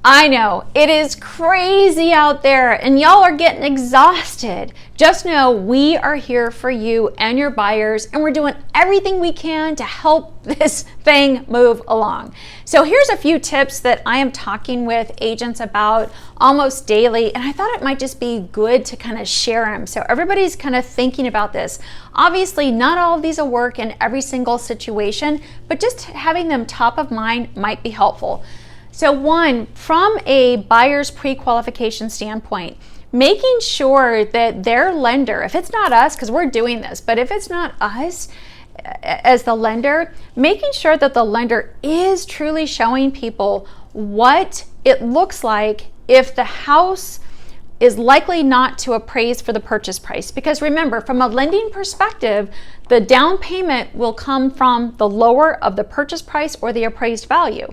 I know, it is crazy out there and y'all are getting exhausted. Just know we are here for you and your buyers, and we're doing everything we can to help this thing move along. So here's a few tips that I am talking with agents about almost daily, and I thought it might just be good to kind of share them so everybody's kind of thinking about this. Obviously, not all of these will work in every single situation, but just having them top of mind might be helpful. So one, from a buyer's pre-qualification standpoint, making sure that their lender, if it's not us, because we're doing this, but if it's not us as the lender, making sure that the lender is truly showing people what it looks like if the house is likely not to appraise for the purchase price. Because remember, from a lending perspective, the down payment will come from the lower of the purchase price or the appraised value.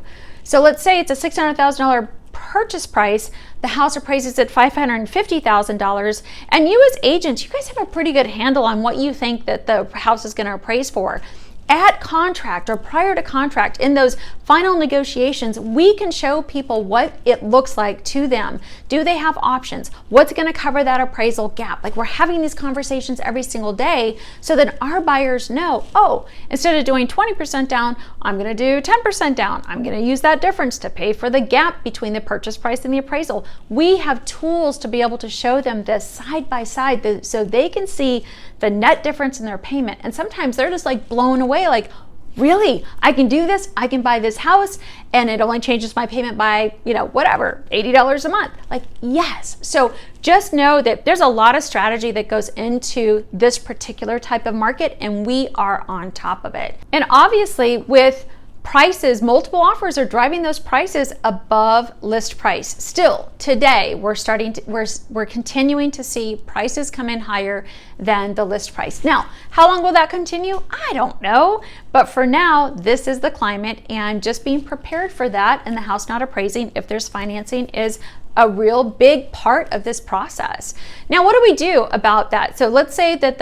So let's say it's a $600,000 purchase price, the house appraises at $550,000, and you as agents, you guys have a pretty good handle on what you think that the house is going to appraise for. At contract or prior to contract, in those final negotiations, we can show people what it looks like to them. Do they have options? What's going to cover that appraisal gap? Like, we're having these conversations every single day so that our buyers know, oh, instead of doing 20% down, I'm going to do 10% down. I'm going to use that difference to pay for the gap between the purchase price and the appraisal. We have tools to be able to show them this side by side so they can see the net difference in their payment. And sometimes they're just like blown away, like, really, I can do this, I can buy this house, and it only changes my payment by, whatever, $80 a month. Like, yes. So just know that there's a lot of strategy that goes into this particular type of market, and we are on top of it. And obviously, with prices, multiple offers are driving those prices above list price. Still, today we're continuing to see prices come in higher than the list price. Now, how long will that continue? I don't know, but for now, this is the climate, and just being prepared for that and the house not appraising if there's financing is a real big part of this process. Now, what do we do about that? So let's say that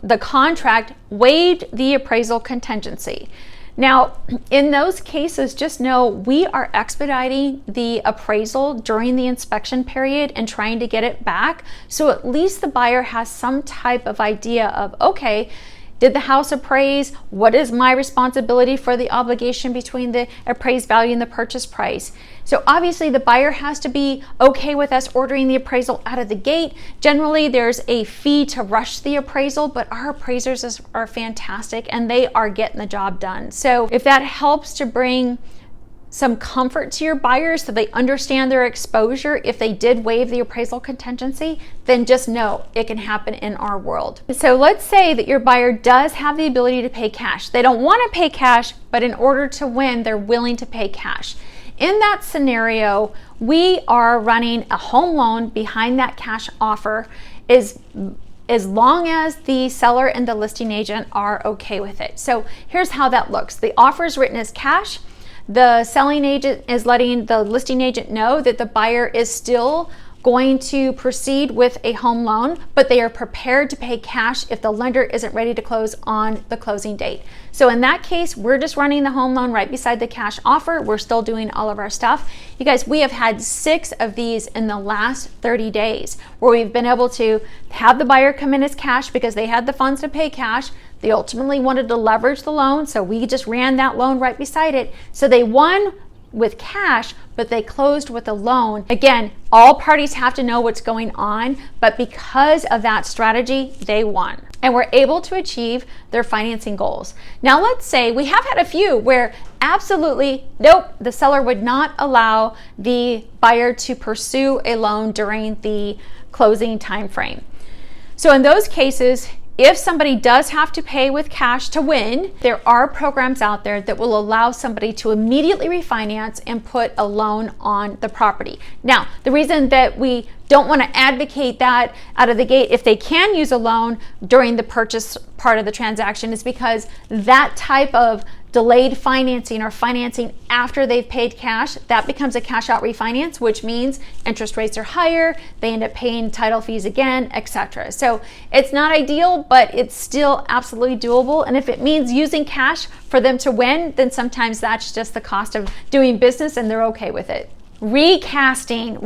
the contract waived the appraisal contingency. Now, in those cases, just know we are expediting the appraisal during the inspection period and trying to get it back. So at least the buyer has some type of idea of, okay, did the house appraise? What is my responsibility for the obligation between the appraised value and the purchase price? So obviously the buyer has to be okay with us ordering the appraisal out of the gate. Generally, there's a fee to rush the appraisal, but our appraisers are fantastic and they are getting the job done. So if that helps to bring some comfort to your buyers so they understand their exposure if they did waive the appraisal contingency, then just know it can happen in our world. So let's say that your buyer does have the ability to pay cash. They don't want to pay cash, but in order to win, they're willing to pay cash. In that scenario, we are running a home loan behind that cash offer as long as the seller and the listing agent are okay with it. So here's how that looks. The offer is written as cash. The selling agent is letting the listing agent know that the buyer is still going to proceed with a home loan, but they are prepared to pay cash if the lender isn't ready to close on the closing date. So in that case, we're just running the home loan right beside the cash offer. We're still doing all of our stuff. You guys, we have had 6 of these in the last 30 days where we've been able to have the buyer come in as cash because they had the funds to pay cash. They ultimately wanted to leverage the loan, so we just ran that loan right beside it. So they won with cash, but they closed with a loan. Again, all parties have to know what's going on, but because of that strategy, they won and were able to achieve their financing goals. Now, let's say we have had a few where absolutely, nope, the seller would not allow the buyer to pursue a loan during the closing time frame. So in those cases, if somebody does have to pay with cash to win, there are programs out there that will allow somebody to immediately refinance and put a loan on the property. Now, the reason that we don't want to advocate that out of the gate if they can use a loan during the purchase part of the transaction is because that type of delayed financing or financing after they've paid cash, that becomes a cash out refinance, which means interest rates are higher, they end up paying title fees again, etc. So it's not ideal, but it's still absolutely doable. And if it means using cash for them to win, then sometimes that's just the cost of doing business and they're okay with it. Recasting.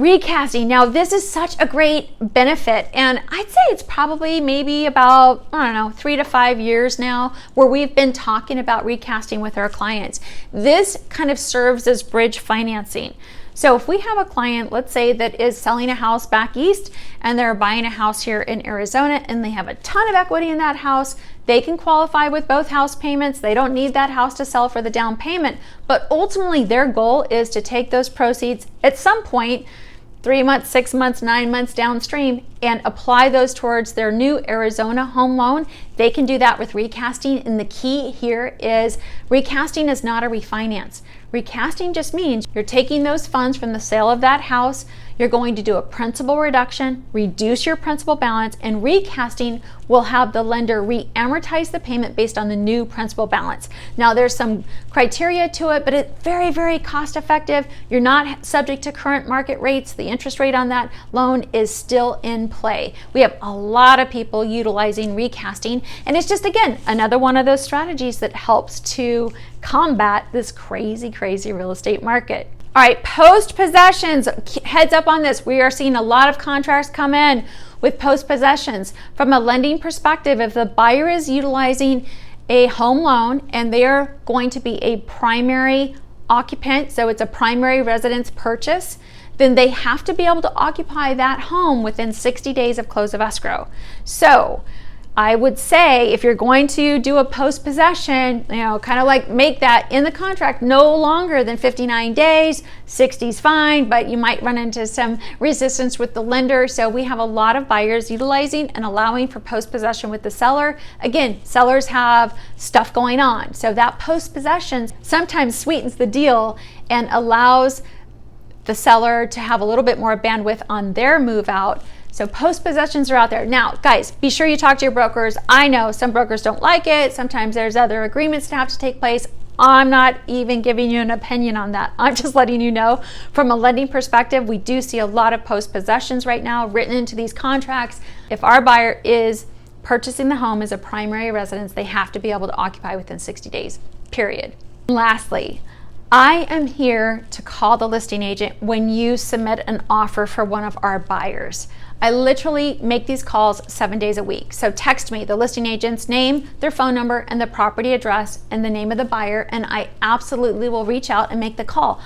Now, this is such a great benefit, and I'd say it's probably maybe about, I don't know, 3 to 5 years now where we've been talking about recasting with our clients. This kind of serves as bridge financing. So if we have a client, let's say, that is selling a house back east and they're buying a house here in Arizona and they have a ton of equity in that house, they can qualify with both house payments. They don't need that house to sell for the down payment, but ultimately their goal is to take those proceeds at some point, 3 months, 6 months, 9 months downstream, and apply those towards their new Arizona home loan. They can do that with recasting, and the key here is recasting is not a refinance. Recasting just means you're taking those funds from the sale of that house, you're going to do a principal reduction, reduce your principal balance, and recasting will have the lender re-amortize the payment based on the new principal balance. Now, there's some criteria to it, but it's very, very cost effective. You're not subject to current market rates. The interest rate on that loan is still in play. We have a lot of people utilizing recasting, and it's just, again, another one of those strategies that helps to combat this crazy real estate market. All right, post possessions, heads up on this. We are seeing a lot of contracts come in with post possessions. From a lending perspective, if the buyer is utilizing a home loan and they are going to be a primary occupant, so it's a primary residence purchase, then they have to be able to occupy that home within 60 days of close of escrow. So I would say if you're going to do a post-possession, kind of like make that in the contract no longer than 59 days. 60 is fine, but you might run into some resistance with the lender. So we have a lot of buyers utilizing and allowing for post-possession with the seller. Again, sellers have stuff going on. So that post-possession sometimes sweetens the deal and allows the seller to have a little bit more bandwidth on their move out. So post possessions are out there. Now, guys, be sure you talk to your brokers. I know some brokers don't like it. Sometimes there's other agreements that have to take place. I'm not even giving you an opinion on that. I'm just letting you know from a lending perspective, we do see a lot of post possessions right now written into these contracts. If our buyer is purchasing the home as a primary residence, they have to be able to occupy within 60 days, period. Lastly, I am here to call the listing agent when you submit an offer for one of our buyers. I literally make these calls 7 days a week. So text me the listing agent's name, their phone number, and the property address and the name of the buyer, and I absolutely will reach out and make the call.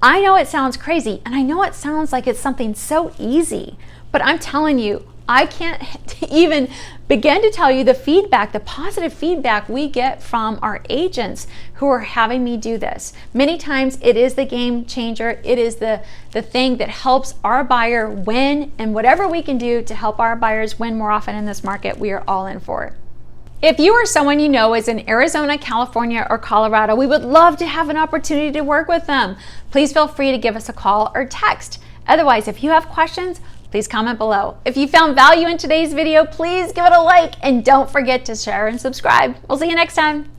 I know it sounds crazy, and I know it sounds like it's something so easy, but I'm telling you, I can't even begin to tell you the feedback, the positive feedback we get from our agents who are having me do this. Many times it is the game changer. It is the thing that helps our buyer win, and whatever we can do to help our buyers win more often in this market, we are all in for it. If you or someone you know is in Arizona, California, or Colorado, we would love to have an opportunity to work with them. Please feel free to give us a call or text. Otherwise, if you have questions, please comment below. If you found value in today's video, please give it a like and don't forget to share and subscribe. We'll see you next time.